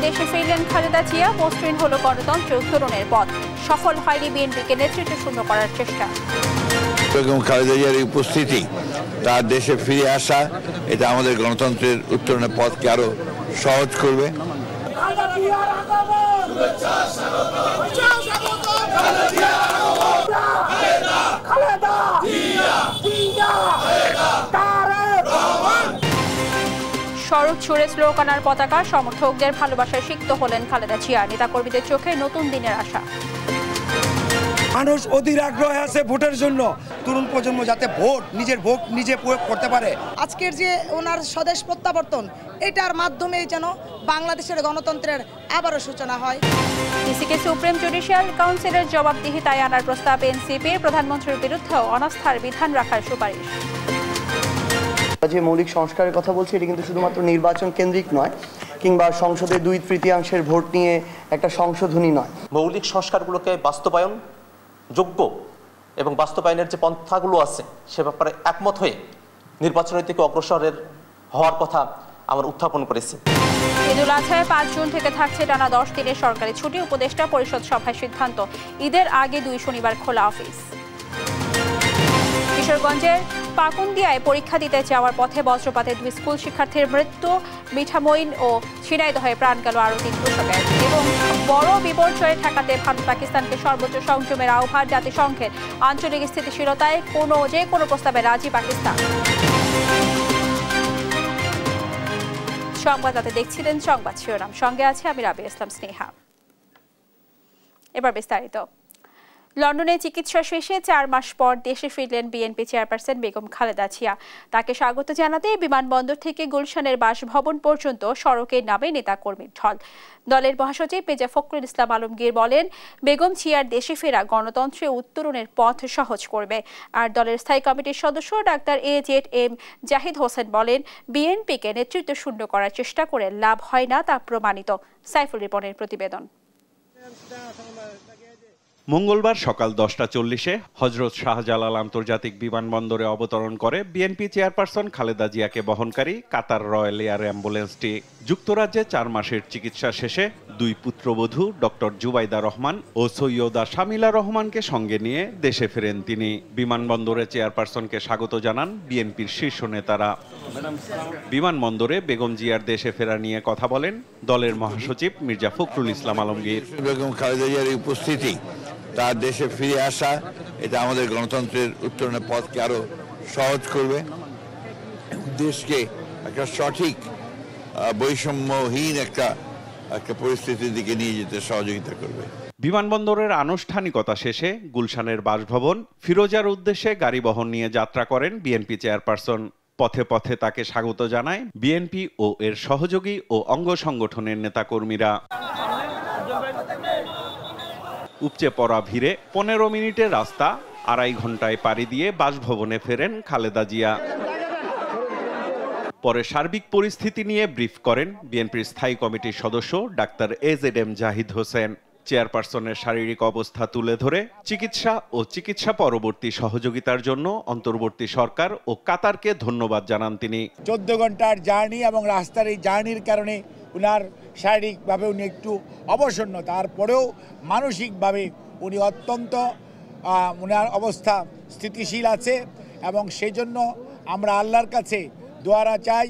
দেশে ফিরলেন খালেদা জিয়া। মসৃণ হলো গণতন্ত্রে উত্তরণের পথ। সফল হয়নি বিএনপিকে নেতৃত্ব শূন্য করার চেষ্টা। বেগম খালেদা জিয়ার উপস্থিতি, তার দেশে ফিরে আসা, এটা আমাদের গণতন্ত্রের উত্তরণের পথকে আরো সহজ করবে। সড়ক ছুড়ে স্লোগান আর পতাকা, সমর্থকদের ভালোবাসায় সিক্ত হলেন খালেদা জিয়া। নেতাকর্মীদের চোখে নতুন দিনের আশা। মানুষ অধীর আগ্রহ আছে ভোটের জন্য। তরুণ প্রজন্ম যাতে নিজের ভোট নিজে প্রয়োগ করতে পারে। আজকের যে ওনার স্বদেশ প্রত্যাবর্তন, এটার মাধ্যমেই যেন বাংলাদেশের গণতন্ত্রের আবারও সূচনা হয়। ইসিকে সুপ্রিম জুডিশিয়াল কাউন্সিলের জবাবদিহিতায় আনার প্রস্তাব এনসিপির। প্রধানমন্ত্রীর বিরুদ্ধেও অনাস্থার বিধান রাখার সুপারিশ। যে মৌলিক সংস্কারের কথা বলছি, এটি কিন্তু শুধুমাত্র নির্বাচন কেন্দ্রিক নয়, কিংবা সংসদে 2/3 ভোট নিয়ে একটা সংশোধনী নয়। মৌলিক সংস্কারগুলোকে বাস্তবায়ন যোগ্য এবং বাস্তবায়নের যে পন্থাগুলো আছে সে ব্যাপারে একমত হয়ে নির্বাচনের দিকে অগ্রসরের হওয়ার কথা আমরা উত্থাপন করেছি। ঈদুল আজহায় 5 জুন থেকে থাকছে টানা 10 দিনের সরকারি ছুটি। উপদেষ্টা পরিষদ সভায় সিদ্ধান্ত, ঈদের আগে 2 শনিবার খোলা অফিস। কিশোরগঞ্জের পাকুন্দিয়ায় পরীক্ষা দিতে যাওয়ার পথে বজ্রপাতে 2 স্কুল শিক্ষার্থীর মৃত্যু। মিঠামইন ও ঝিনাইদহে প্রাণ গেল আরও 3 কৃষকের। এবং বড় বিপর্যয় ঠেকাতে ভারত পাকিস্তানকে সর্বোচ্চ সংযমের আহ্বান। জাতিসংঘের আঞ্চলিক স্থিতিশীলতায় যে কোনো প্রস্তাবে রাজি পাকিস্তান। সংবাদদাতা দেখছিলেন সংবাদ শিরোনাম, সঙ্গে আছে আমি রাবি ইসলাম স্নেহা। এবার বিস্তারিত। লন্ডনে চিকিৎসা শেষে 4 মাস পর দেশে ফিরলেন বিএনপি চেয়ারপারসন বেগম খালেদা জিয়া। তাকে স্বাগত জানাতে বিমানবন্দর থেকে গুলশানের বাসভবন পর্যন্ত সড়কে নামে নেতাকর্মীর ঢল। দলের মহাসচিব মির্জা ফখরুল ইসলাম আলমগীর বলেন, বেগম জিয়ার দেশে ফেরা গণতন্ত্রে উত্তরণের পথ সহজ করবে। আর দলের স্থায়ী কমিটির সদস্য ডাক্তার AZM জাহিদ হোসেন বলেন, বিএনপিকে নেতৃত্ব শূন্য করার চেষ্টা করে লাভ হয় না, তা প্রমাণিত। সাইফুল রিপনের প্রতিবেদন। মঙ্গলবার সকাল 10:40-এ হযরত শাহজালাল আন্তর্জাতিক বিমানবন্দরে অবতরণ করে বিএনপি চেয়ারপারসন খালেদা জিয়াকে বহনকারী কাতার রয়্যাল এয়ার অ্যাম্বুলেন্সটি। যুক্তরাজ্যে 4 মাসের চিকিৎসা শেষে 2 পুত্রবধূ ডক্টর জুবাইদা রহমান ও সৈয়দা শামিলা রহমানকে সঙ্গে নিয়ে দেশে ফেরেন তিনি। বিমানবন্দরে চেয়ারপারসনকে স্বাগত জানান বিএনপির শীর্ষ নেতারা। বিমানবন্দরে বেগম জিয়ার দেশে ফেরা নিয়ে কথা বলেন দলের মহাসচিব মির্জা ফখরুল ইসলাম আলমগীর। বেগম খালেদা জিয়ার উপস্থিতি, তার দেশে ফিরে আসা, এটা আমাদের গণতন্ত্রের উত্তরণের পথকে আরো সহজ করবে। দেশকে একটা সঠিক বৈষম্যহীন একটা পরিস্থিতির দিকে নিয়ে যেতে সহযোগিতা করবে। বিমানবন্দরের আনুষ্ঠানিকতা শেষে গুলশানের বাসভবন ফিরোজার উদ্দেশ্যে গাড়ি বহন নিয়ে যাত্রা করেন বিএনপি চেয়ারপারসন। পথে পথে তাকে স্বাগত জানায় বিএনপি ও এর সহযোগী ও অঙ্গ সংগঠনের নেতাকর্মীরা। উপচে পড়া ভিড়ে 15 মিনিটের রাস্তা 2.5 ঘন্টায় পাড়ি দিয়ে বাসভবনে ফেরেন খালেদা জিয়া। পরে সার্বিক পরিস্থিতি নিয়ে ব্রিফ করেন বিএনপির স্থায়ী কমিটির সদস্য ডাক্তার AZM জাহিদ হোসেন। চেয়ারপারসনের শারীরিক অবস্থা তুলে ধরে চিকিৎসা ও চিকিৎসা পরবর্তী সহযোগিতার জন্য অন্তর্বর্তী সরকার ও কাতারকে ধন্যবাদ জানান তিনি। 14 ঘন্টার জার্নি এবং রাস্তার এই জার্নির কারণে উনার শারীরিকভাবে উনি একটু অবসন্ন, তারপরেও মানসিকভাবে উনি অত্যন্ত উনার অবস্থা স্থিতিশীল আছে এবং সেই জন্য আমরা আল্লাহর কাছে দোয়া চাই,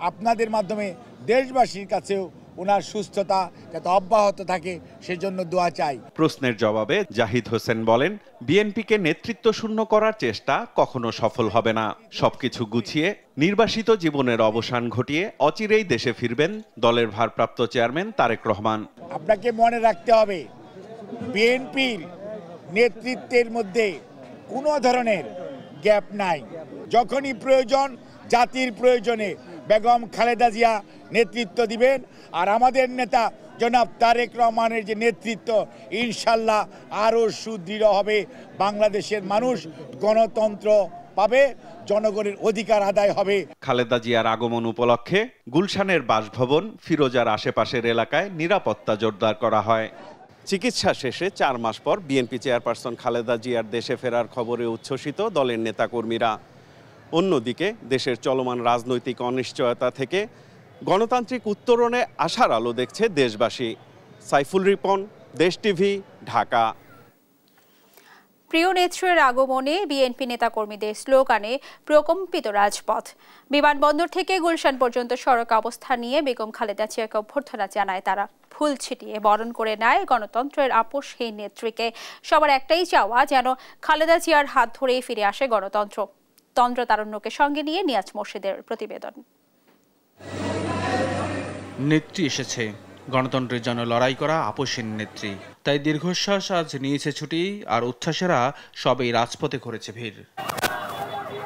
আপনাদের মাধ্যমে দেশবাসীর কাছেও ওনার সুস্থতা যাতে অব্যাহত থাকে সেজন্য দোয়া চাই। প্রশ্নের জবাবে জাহিদ হোসেন বলেন, বিএনপিকে নেতৃত্ব শূন্য করার চেষ্টা কখনো সফল হবে না। সবকিছু গুছিয়ে নির্বাসিত জীবনের অবসান ঘটিয়ে অচিরেই দেশে ফিরবেন দলের ভারপ্রাপ্ত চেয়ারম্যান তারেক রহমান। আপনাকে মনে রাখতে হবে, বিএনপির নেতৃত্বের মধ্যে কোনো ধরনের গ্যাপ নাই। যখনই প্রয়োজন, জাতির প্রয়োজনে বেগম খালেদা জিয়া নেতৃত্ব দিবেন। আর আমাদের নেতা জনাব তারেক রহমানের যে নেতৃত্ব, ইনশাল্লাহ আরও সুদৃঢ় হবে। বাংলাদেশের মানুষ গণতন্ত্র পাবে, জনগণের অধিকার আদায় হবে। খালেদা জিয়ার আগমন উপলক্ষে গুলশানের বাসভবন ফিরোজার আশেপাশের এলাকায় নিরাপত্তা জোরদার করা হয়। চিকিৎসা শেষে 4 মাস পর বিএনপি চেয়ারপারসন খালেদা জিয়ার দেশে ফেরার খবরে উচ্ছ্বসিত দলের নেতাকর্মীরা। অন্যদিকে দেশের চলমান রাজনৈতিক অনিশ্চয়তা থেকে গণতান্ত্রিক উত্তরণে আশার আলো দেখছে দেশবাসী। সাইফুল রিপন, দেশ টিভি, ঢাকা। প্রিয় নেত্রীর আগমনে বিএনপি নেতাকর্মীদের স্লোগানে প্রকম্পিত রাজপথ। বিমানবন্দর থেকে গুলশান পর্যন্ত সড়ক অবস্থান নিয়ে বেগম খালেদা জিয়াকে অভ্যর্থনা জানায় তারা। ফুল ছিটিয়ে বরণ করে নেয় গণতন্ত্রের আপোষহীন নেত্রীকে। সবার একটাই চাওয়া, যেন খালেদা জিয়ার হাত ধরেই ফিরে আসে গণতন্ত্র। তন্ত্রতারণ্যকে সঙ্গে নিয়ে নিয়াজ মোর্শেদের প্রতিবেদন। নেত্রী এসেছে, গণতন্ত্রের জন্য লড়াই করা আপোষহীন নেত্রী। তাই দীর্ঘশ্বাস আজ নিয়েছে ছুটি, আর উচ্ছ্বাসেরা সবেই রাজপথে করেছে ভিড়।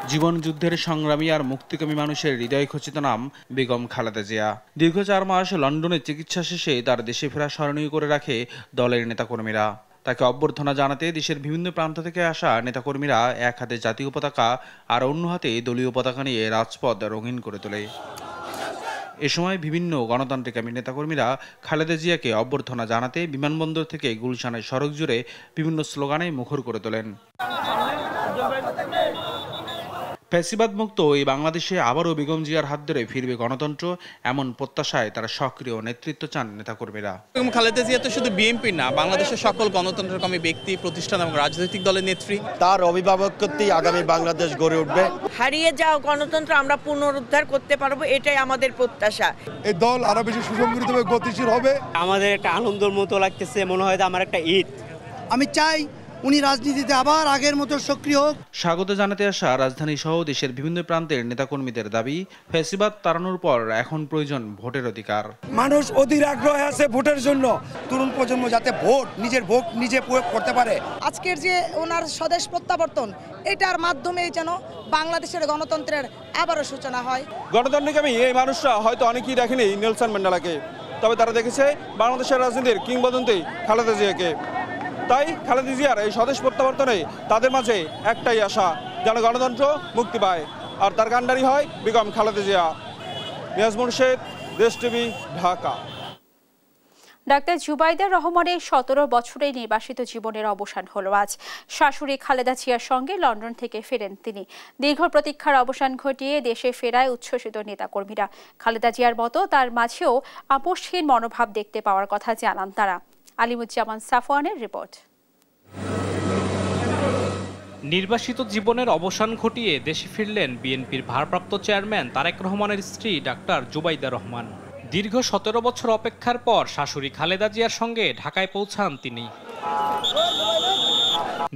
জীবন যুদ্ধের সংগ্রামী আর মুক্তিকামী মানুষের হৃদয় খচিত নাম বেগম খালেদা জিয়া। দীর্ঘ 4 মাস লন্ডনে চিকিৎসা শেষে তার দেশে ফেরা স্মরণীয় করে রাখে দলের নেতাকর্মীরা। তাকে অভ্যর্থনা জানাতে দেশের বিভিন্ন প্রান্ত থেকে আসা নেতাকর্মীরা এক হাতে জাতীয় পতাকা আর অন্য হাতে দলীয় পতাকা নিয়ে রাজপথ রঙিন করে তোলে। এ সময় বিভিন্ন গণতান্ত্রিকামী নেতাকর্মীরা খালেদা জিয়াকে অভ্যর্থনা জানাতে বিমানবন্দর থেকে গুলশানের সড়ক জুড়ে বিভিন্ন স্লোগানে মুখর করে তোলেন। ফ্যাসিবাদ মুক্ত এই বাংলাদেশে আবারও বেগম জিয়ার হাত ধরে ফিরবে গণতন্ত্র, এমন প্রত্যাশায় তারা সক্রিয় নেতৃত্ব চান নেতাকর্মীরা। বেগম খালেদা জিয়া তো শুধু বিএনপি না, বাংলাদেশের সকল গণতন্ত্রকামী ব্যক্তি, প্রতিষ্ঠান এবং রাজনৈতিক দলের নেত্রী। তার অভিভাবকত্বেই আগামী বাংলাদেশ গড়ে উঠবে। হারিয়ে যাওয়া গণতন্ত্র আমরা পুনরুদ্ধার করতে পারবো, এটাই আমাদের প্রত্যাশা। এই দল আরো বেশি সুসংগঠিত হবে, গতিশীল হবে। আমাদের একটা আনন্দের মতো লাগতেছে, মনে হয় আমার একটা ঈদ। আমি চাই উনি রাজনীতিতে আবার আগের মতো সক্রিয় হোক। স্বাগত জানাতে আসা রাজধানী সহ দেশের বিভিন্ন প্রান্তের নেতাকর্মীদের দাবি, ফ্যাসিবাদ তাড়ানোর পর এখন প্রয়োজন ভোটের অধিকার। মানুষ অধীর আগ্রহে আছে ভোটের জন্য। তরুণ প্রজন্ম যাতে নিজের ভোট নিজে প্রয়োগ করতে পারে। আজকের যে ওনার স্বদেশ প্রত্যাবর্তন, এটার মাধ্যমেই যেন বাংলাদেশের গণতন্ত্রের আবারও সূচনা হয়। গণতান্ত্রিকামী এই মানুষরা হয়তো অনেকেই দেখেনি নেলসন ম্যান্ডেলাকে, তবে তারা দেখেছে বাংলাদেশের রাজনীতির কিংবদন্তি খালেদা জিয়াকে। তাই খালেদা জিয়ার এই স্বদেশ প্রত্যাবর্তনে তাদের মাঝে একটাই আশা, যেন গণতন্ত্র মুক্তি পায় আর তার কাণ্ডারি হয় বেগম খালেদা জিয়া। নিয়াজ মোর্শেদ, দেশ টিভি, ঢাকা। ডাক্তার জুবাইদা রহমানের 17 বছরের নির্বাসিত জীবনের অবসান হলো আজ। শাশুড়ি খালেদা জিয়ার সঙ্গে লন্ডন থেকে ফেরেন তিনি। দীর্ঘ প্রতীক্ষার অবসান ঘটিয়ে দেশে ফেরায় উচ্ছ্বসিত নেতাকর্মীরা। খালেদা জিয়ার মতো তার মাঝেও আপোষহীন মনোভাব দেখতে পাওয়ার কথা জানান তারা। আলিমুজ্জামান সাফওয়ানের রিপোর্ট। নির্বাসিত জীবনের অবসান ঘটিয়ে দেশে ফিরলেন বিএনপির ভারপ্রাপ্ত চেয়ারম্যান তারেক রহমানের স্ত্রী ডাক্তার জুবাইদা রহমান। দীর্ঘ 17 বছর অপেক্ষার পর শাশুড়ি খালেদা জিয়ার সঙ্গে ঢাকায় পৌঁছান তিনি।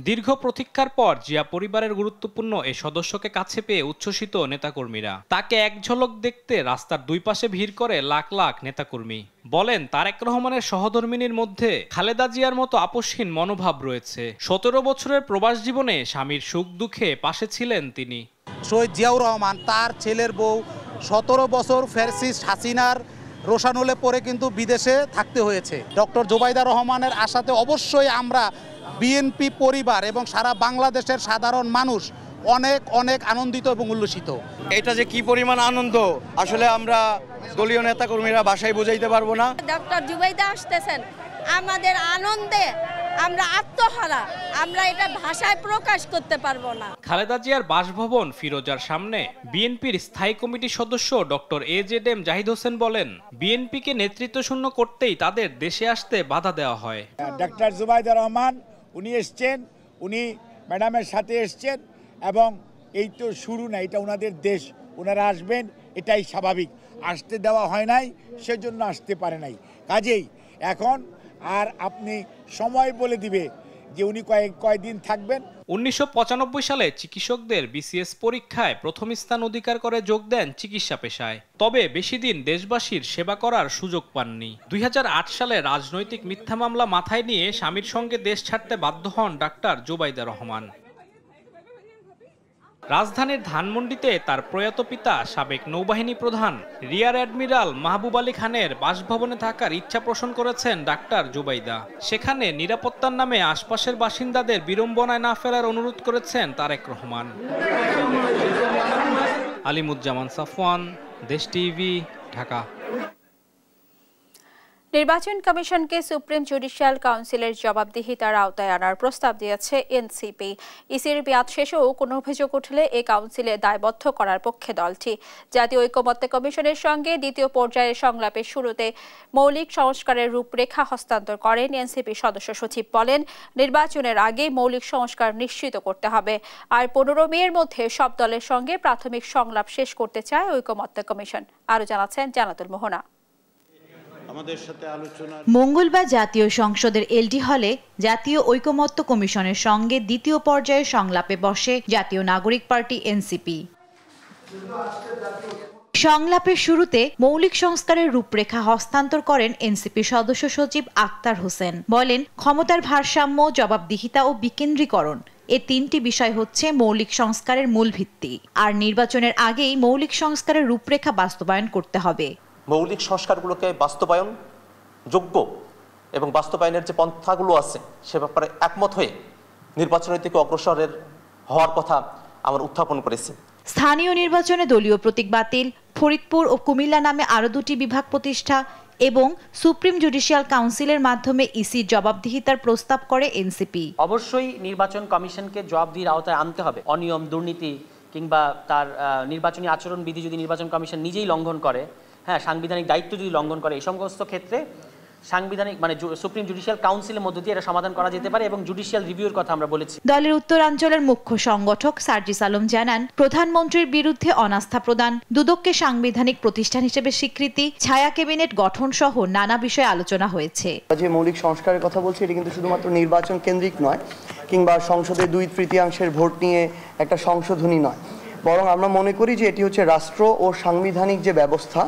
দীর্ঘ প্রতীক্ষার পর জিয়া পরিবারের গুরুত্বপূর্ণ এই সদস্যকে কাছে পেয়ে উচ্ছ্বসিত নেতাকর্মীরা। তাকে এক ঝলক দেখতে রাস্তার দুই পাশে ভিড় করে লাখ লাখ নেতাকর্মী। বলেন, তারেক রহমানের সহধর্মিনীর মধ্যে খালেদা জিয়ার মতো আপোষহীন মনোভাব রয়েছে। 17 বছরের প্রবাস জীবনে স্বামীর সুখ দুঃখে পাশে ছিলেন তিনি। শহীদ জিয়াউর রহমান তার ছেলের বউ 17 বছর ফ্যাসিস্ট হাসিনার রোষানলে পরে কিন্তু বিদেশে থাকতে হয়েছে। ডক্টর জুবাইদা রহমানের আশাতে অবশ্যই আমরা বিএনপি পরিবার এবং সারা বাংলাদেশের সাধারণ মানুষ অনেক অনেক আনন্দিত এবং উল্লসিত। এটা যে কি পরিমাণ আনন্দ আসলে আমরা দলীয় নেতাকর্মীরা ভাষায় বোঝাইতে পারবো না। ডক্টর জুবাইদা আসতেছেন, আমাদের আনন্দে আমরা আত্মহারা, আমরা এটা ভাষায় প্রকাশ করতে পারবো না। খালেদা জিয়ার বাসভবন ফিরোজার সামনে বিএনপির স্থায়ী কমিটির সদস্য ডক্টর AZM জাহিদ হোসেন বলেন, বিএনপিকে নেতৃত্ব শূন্য করতেই তাদের দেশে আসতে বাধা দেওয়া হয়। ডাক্তার জুবাইদা রহমান উনি এসছেন, উনি ম্যাডামের সাথে এসছেন এবং এই তো শুরু না, এটা ওনাদের দেশ, ওনারা আসবেন, এটাই স্বাভাবিক। আসতে দেওয়া হয় নাই, সেজন্য আসতে পারে নাই। কাজেই এখন আর আপনি সময় বলে দিবে যে উনি কয়দিন থাকবেন। 1995 সালে চিকিৎসকদের BCS পরীক্ষায় প্রথম স্থান অধিকার করে যোগ দেন চিকিৎসা পেশায়। তবে বেশি দিন দেশবাসীর সেবা করার সুযোগ পাননি। 2008 সালে রাজনৈতিক মিথ্যা মামলা মাথায় নিয়ে স্বামীর সঙ্গে দেশ ছাড়তে বাধ্য হন ডাক্তার জুবাইদা রহমান। রাজধানীর ধানমন্ডিতে তার প্রয়াত পিতা সাবেক নৌবাহিনী প্রধান রিয়ার অ্যাডমিরাল মাহবুব আলী খানের বাসভবনে থাকার ইচ্ছা পোষণ করেছেন ডাক্তার জুবাইদা। সেখানে নিরাপত্তার নামে আশপাশের বাসিন্দাদের বিড়ম্বনায় না ফেরার অনুরোধ করেছেন তারেক রহমান। আলিমুজ্জামান সাফওয়ান, দেশ টিভি, ঢাকা। নির্বাচন কমিশনকে সুপ্রিম জুডিশিয়াল কাউন্সিলের জবাবদিহিতার আওতায় আনার প্রস্তাব দিয়েছে এনসিপি। ইসির মেয়াদ শেষেও কোনো অভিযোগ উঠলে এ কাউন্সিলে দায়বদ্ধ করার পক্ষে দলটি। জাতীয় ঐকমত্য কমিশনের সঙ্গে দ্বিতীয় পর্যায়ের সংলাপের শুরুতে মৌলিক সংস্কারের রূপরেখা হস্তান্তর করেন এনসিপি সদস্য সচিব। বলেন, নির্বাচনের আগে মৌলিক সংস্কার নিশ্চিত করতে হবে, আর 15 মের মধ্যে সব দলের সঙ্গে প্রাথমিক সংলাপ শেষ করতে চায় ঐকমত্য কমিশন। আরও জানাচ্ছেন জানাতুল মোহনা। মঙ্গলবার জাতীয় সংসদের এলডি হলে জাতীয় ঐকমত্য কমিশনের সঙ্গে দ্বিতীয় পর্যায়ের সংলাপে বসে জাতীয় নাগরিক পার্টি এনসিপি। সংলাপের শুরুতে মৌলিক সংস্কারের রূপরেখা হস্তান্তর করেন এনসিপি সদস্য সচিব আক্তার হোসেন। বলেন, ক্ষমতার ভারসাম্য, জবাবদিহিতা ও বিকেন্দ্রীকরণ এ তিনটি বিষয় হচ্ছে মৌলিক সংস্কারের মূল ভিত্তি, আর নির্বাচনের আগেই মৌলিক সংস্কারের রূপরেখা বাস্তবায়ন করতে হবে। মৌলিক সংস্কারগুলোকে বাস্তবায়ন যোগ্য এবং বাস্তবায়নের যে পন্থাগুলো আছে সে ব্যাপারে একমত হয়ে নির্বাচনের দিকে অগ্রসরের হওয়ার কথা আমরা উত্থাপন করেছি। স্থানীয় নির্বাচনে দলীয় প্রতীক বাতিল, ফরিদপুর ও কুমিল্লা নামে আরও 2টি বিভাগ প্রতিষ্ঠা এবং সুপ্রিম জুডিশিয়াল কাউন্সিলের মাধ্যমে ইসির জবাবদিহিতার প্রস্তাব করে এনসিপি। অবশ্যই নির্বাচন কমিশনকে জবাবদিহির আওতায় আনতে হবে। অনিয়ম, দুর্নীতি কিংবা তার নির্বাচনী আচরণবিধি যদি নির্বাচন কমিশন নিজেই লঙ্ঘন করে, সাংবিধানিক দায়িত্ব যদি লঙ্ঘন করে, এই সমস্ত ক্ষেত্রে সাংবিধানিক সুপ্রিম জুডিশিয়াল কাউন্সিলের মধ্য দিয়ে এটা সমাধান করা যেতে পারে এবং জুডিশিয়াল রিভিউর কথা আমরা বলেছি। দলের উত্তরাঞ্চলের মুখ্য সংগঠক সার্জিস আলম জানান, প্রধানমন্ত্রীর বিরুদ্ধে অনাস্থা প্রদান, দুদককে সাংবিধানিক প্রতিষ্ঠান হিসেবে স্বীকৃতি, ছায়া ক্যাবিনেট গঠন সহ নানা বিষয়ে আলোচনা হয়েছে। যে মৌলিক সংস্কারের কথা বলছি, এটি কিন্তু শুধুমাত্র নির্বাচন কেন্দ্রিক নয়, কিংবা সংসদে 2/3 ভোট নিয়ে একটা সংশোধনী নয়, বরং আমরা মনে করি যে এটি হচ্ছে রাষ্ট্র ও সাংবিধানিক যে ব্যবস্থা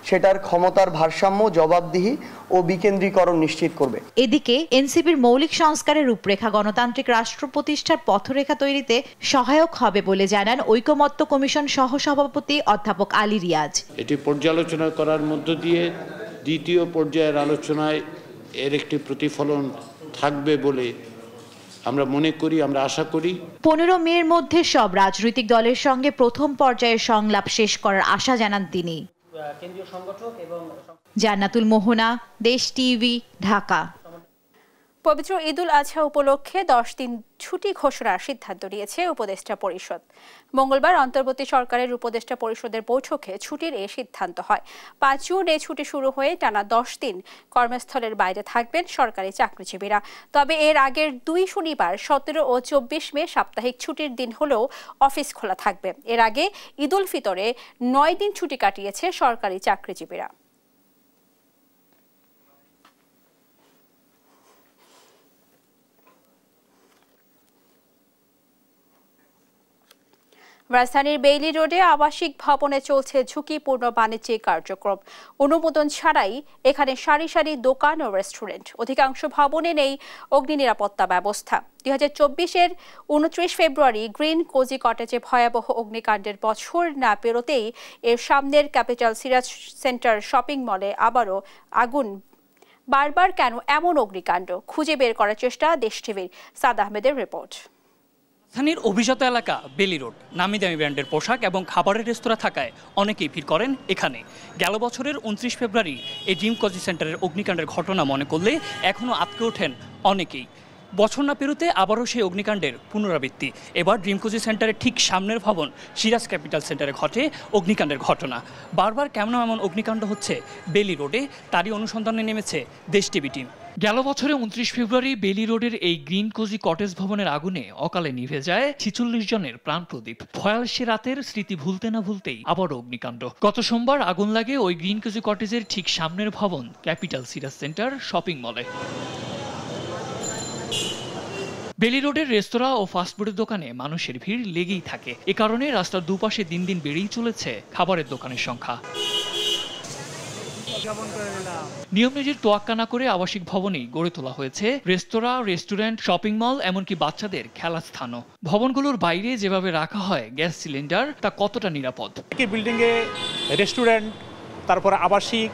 সেটার ক্ষমতার ভারসাম্য, জবাবদিহি ও বিকেন্দ্রীকরণ নিশ্চিত করবে। এদিকে এনসিপির মৌলিক সংস্কারের রূপরেখা গণতান্ত্রিক রাষ্ট্র প্রতিষ্ঠার পথরেখা তৈরিতে সহায়ক হবে বলে জানান ঐকমত্য কমিশন সহসভাপতি অধ্যাপক আলী রিয়াজ। এটি পর্যালোচনা করার মধ্য দিয়ে দ্বিতীয় পর্যায়ের আলোচনায় এর একটি প্রতিফলন থাকবে বলে আমরা মনে করি, আমরা আশা করি। 15 মের মধ্যে সব রাজনৈতিক দলের সঙ্গে প্রথম পর্যায়ের সংলাপ শেষ করার আশা জানান তিনি। জান্নাতুল মোহনা, দেশ টিভি, ঢাকা। পবিত্র ঈদুল আজহা উপলক্ষে 10 দিন ছুটি ঘোষণার সিদ্ধান্ত নিয়েছে উপদেষ্টা পরিষদ। মঙ্গলবার অন্তর্বর্তী সরকারের উপদেষ্টা পরিষদের বৈঠকে ছুটির এই সিদ্ধান্ত হয়। 5 জুন এই ছুটি শুরু হয়ে টানা 10 দিন কর্মস্থলের বাইরে থাকবেন সরকারি চাকরিজীবীরা। তবে এর আগের 2 শনিবার 17 ও 24 মে সাপ্তাহিক ছুটির দিন হলেও অফিস খোলা থাকবে। এর আগে ঈদুল ফিতরে 9 দিন ছুটি কাটিয়েছে সরকারি চাকরিজীবীরা। রাজধানীর বেইলি রোডে আবাসিক ভবনে চলছে ঝুঁকিপূর্ণ বাণিজ্যিক কার্যক্রম। অনুমোদন ছাড়াই এখানে সারি সারি দোকান ও রেস্টুরেন্ট। অধিকাংশ ভবনে নেই অগ্নি নিরাপত্তা ব্যবস্থা। 2024-এর 29 ফেব্রুয়ারি গ্রিন কোজি কটেজে ভয়াবহ অগ্নিকাণ্ডের বছর না পেরোতেই এর সামনের ক্যাপিটাল সিরাজ সেন্টার শপিং মলে আবারও আগুন। বারবার কেন এমন অগ্নিকাণ্ড খুঁজে বের করার চেষ্টা দেশ টিভির। সাদ আহমেদের রিপোর্ট। রাজধানীর অভিজাত এলাকা বেলি রোড, নামি দামি ব্র্যান্ডের পোশাক এবং খাবারের রেস্তোরাঁ থাকায় অনেকেই ভিড় করেন এখানে। গেল বছরের 29 ফেব্রুয়ারি এই ড্রিম কোজি সেন্টারের অগ্নিকাণ্ডের ঘটনা মনে করলে এখনও আঁতকে ওঠেন অনেকেই। বছর না পেরোতে আবারও সেই অগ্নিকাণ্ডের পুনরাবৃত্তি। এবার ড্রিম কোজি সেন্টারের ঠিক সামনের ভবন সিরাজ ক্যাপিটাল সেন্টারে ঘটে অগ্নিকাণ্ডের ঘটনা। বারবার কেমন এমন অগ্নিকাণ্ড হচ্ছে বেলি রোডে, তারই অনুসন্ধানে নেমেছে দেশ টিভি টিম। গেল বছরে 29 ফেব্রুয়ারি বেলি রোডের এই গ্রিন কোজি কটেজ ভবনের আগুনে অকালে নিভে যায় 46 জনের প্রাণ প্রদীপ। ভয়াল সে রাতের স্মৃতি ভুলতে না ভুলতেই আবারও অগ্নিকাণ্ড। গত সোমবার আগুন লাগে ওই গ্রিন কোজি কটেজের ঠিক সামনের ভবন ক্যাপিটাল সিরাজ সেন্টার শপিং মলে। বেলি রোডের রেস্তোরাঁ ও ফাস্টফুডের দোকানে মানুষের ভিড় লেগেই থাকে। এ কারণে রাস্তার দুপাশে দিন দিন বেড়েই চলেছে খাবারের দোকানের সংখ্যা। নিয়ম নীতির তোয়াক্কা না করে আবাসিক ভবনেই গড়ে তোলা হয়েছে রেস্তোরাঁ, রেস্টুরেন্ট, শপিং মল, এমনকি বাচ্চাদের খেলার স্থানও। ভবনগুলোর বাইরে যেভাবে রাখা হয় গ্যাস সিলিন্ডার, তা কতটা নিরাপদ? একই বিল্ডিংয়ে রেস্টুরেন্ট, তারপরে আবাসিক,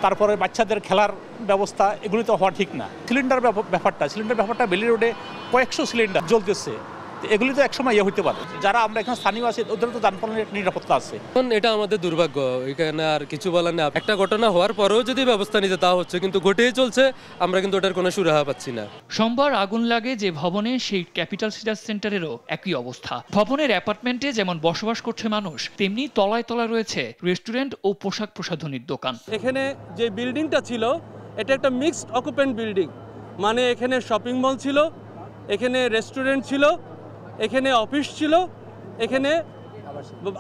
তারপরে বাচ্চাদের খেলার ব্যবস্থা, এগুলি তো হওয়া ঠিক না। সিলিন্ডার ব্যাপারটা বেলি রোডে কয়েকশো সিলিন্ডার জ্বলতেছে। এগুলি তো একসময় হতে পারে। যারা আমরা এখানে স্থানীয় আছি ওদের তো যানবাহনের একটা নিরাপত্তা আছে। এটা আমাদের দুর্ভাগ্য, এখানে আর কিছু বলার নেই। একটা ঘটনা হওয়ার পরেও যদি ব্যবস্থা নিতে তা হচ্ছে, কিন্তু ঘটেই চলছে, আমরা কিন্তু ওটার কোনো সুরাহা পাচ্ছি না। সোমবার আগুন লাগে যে ভবনে, সেই ক্যাপিটাল সিটার সেন্টারেরও একই অবস্থা। ভবনের অ্যাপার্টমেন্টে যেমন বসবাস করছে মানুষ, তেমনি তলায় তলায় রয়েছে রেস্টুরেন্ট ও পোশাক প্রসাধনীর দোকান। এখানে যে বিল্ডিংটা ছিল এটা একটা মিক্সড অকুপেন্ট বিল্ডিং, মানে এখানে শপিং মল ছিল, এখানে রেস্টুরেন্ট ছিল, এখানে অফিস ছিল, এখানে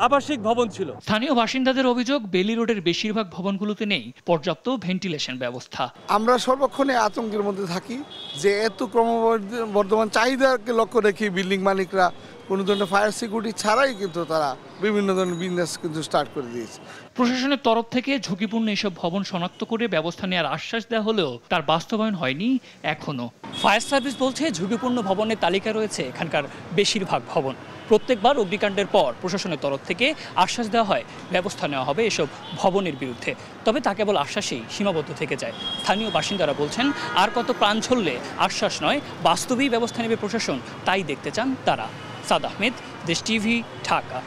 আবাসিক ভবন ছিল। স্থানীয় বাসিন্দাদের অভিযোগ, বেলি রোডের বেশিরভাগ ভবনগুলোতে নেই পর্যাপ্ত ভেন্টিলেশন ব্যবস্থা। আমরা সর্বক্ষণে আতঙ্কের মধ্যে থাকি যে এত ক্রমবর্ধমান চাহিদাকে লক্ষ্য রেখে বিল্ডিং মালিকরা কোনো ধরনের ফায়ার সিকিউরিটি ছাড়াই কিন্তু তারা বিভিন্ন ধরনের বিজনেস কিন্তু স্টার্ট করে দিয়েছে। প্রশাসনের তরফ থেকে ঝুঁকিপূর্ণ এসব ভবন শনাক্ত করে ব্যবস্থা নেওয়ার আশ্বাস দেওয়া হলেও তার বাস্তবায়ন হয়নি এখনো। ফায়ার সার্ভিস বলছে ঝুঁকিপূর্ণ ভবনের তালিকায় রয়েছে এখানকার বেশিরভাগ ভবন। প্রত্যেকবার অগ্নিকাণ্ডের পর প্রশাসনের তরফ থেকে আশ্বাস দেওয়া হয় ব্যবস্থা নেওয়া হবে এসব ভবনের বিরুদ্ধে, তবে তা কেবল আশ্বাসেই সীমাবদ্ধ থেকে যায়। স্থানীয় বাসিন্দারা বলছেন আর কত প্রাণ ঝরলে আশ্বাস নয়, বাস্তবেই ব্যবস্থা নেবে প্রশাসন, তাই দেখতে চান তারা। সাদ আহমেদ, দেশ টিভি, ঢাকা।